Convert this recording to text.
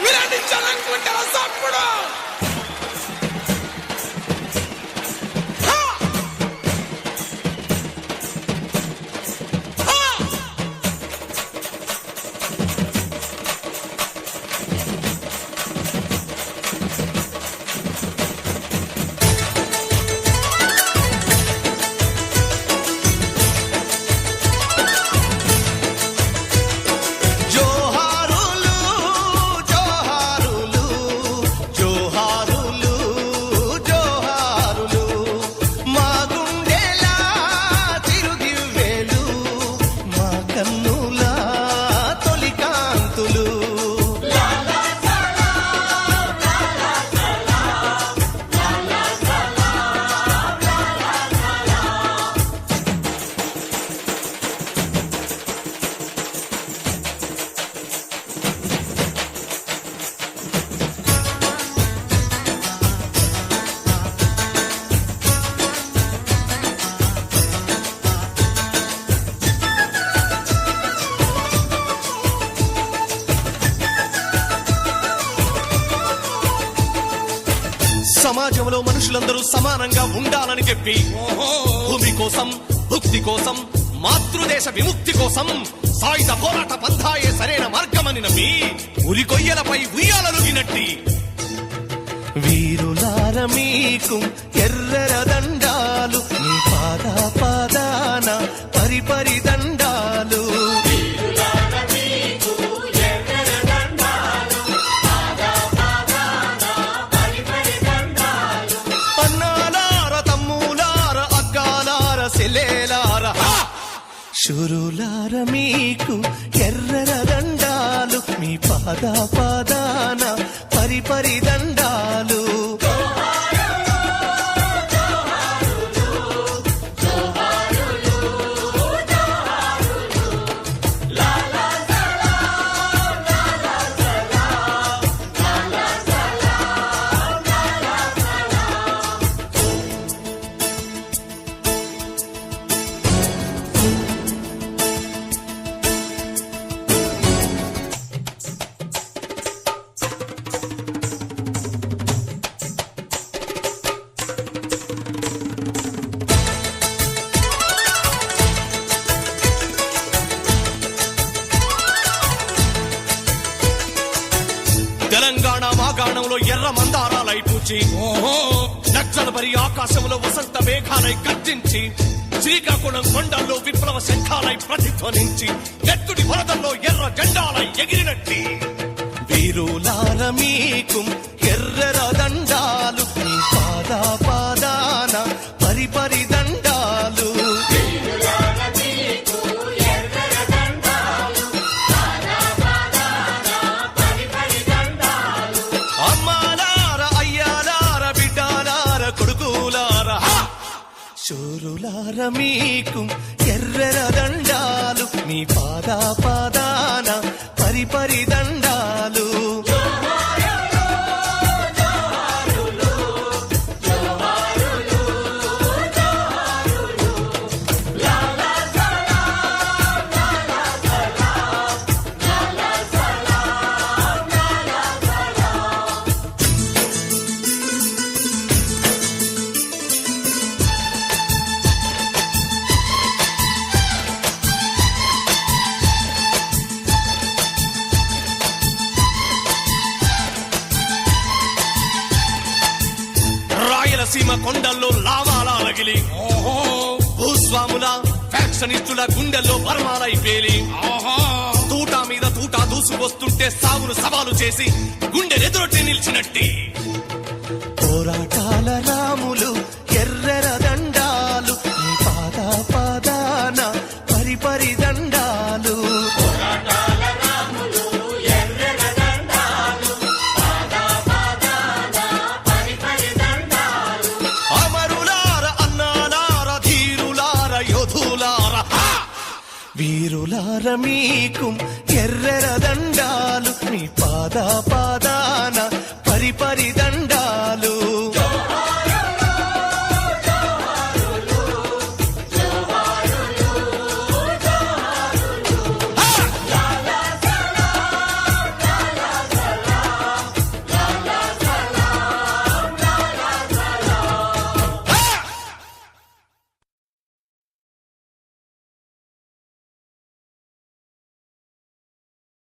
విరమించాలనుకుంటే సప్పుడు సమాజంలో మనుషులందరూ సమానంగా ఉండాలని చెప్పి భూమి కోసం భుక్తి కోసం మాతృదేశ విముక్తి కోసం సాయుధ పోరాట పంథాయే సరైన మార్గమని నమ్మి ఉరికొయ్యలపై ఉయ్యాలలుగినట్టి వీరులార మీకు ఎర్రర దండాలు మీ పాద పాదాన పరిపరి దండాలు శురులార మీకు ఎర్రర దండాలు మీ పాద పాదాన పరిపరి దండాలు తెలంగాణ మాగాణంలో ఎర్ర మందారాలై పూచి నక్సల్బరి ఆకాశంలో వసంత మేఘాలై గర్జించి శ్రీకాకుళం కొండల్లో విప్లవ శంఖాలై ప్రతిధ్వనించి ఎత్తుడి వరదల్లో ఎర్ర జెండాలై ఎగిరినట్టి వీరులార మీకు ఎర్రర దండాలు మీ పాద పాదాన పరిపరి దండాలు శూరులార మీకు ఎర్రర దండాలు మీ పాద పాదాన పరిపరి దండాలు సీమ కొండల్లో లావాలగిలి భూస్వాముల ఫ్యాక్షనిస్టుల గుండెల్లో బర్మాలై పేలి తూటా మీద తూటా దూసుకొస్తుంటే సాగును సవాలు చేసి గుండె ఎదురొట్టి నిలిచినట్టి పోరాటాల రాములు ఎర్రర దండాలు మీ పాద పాదాన పరిపరి దండాలు వీరులార మీకు ఎర్రర దండాలు మీ పాద పాద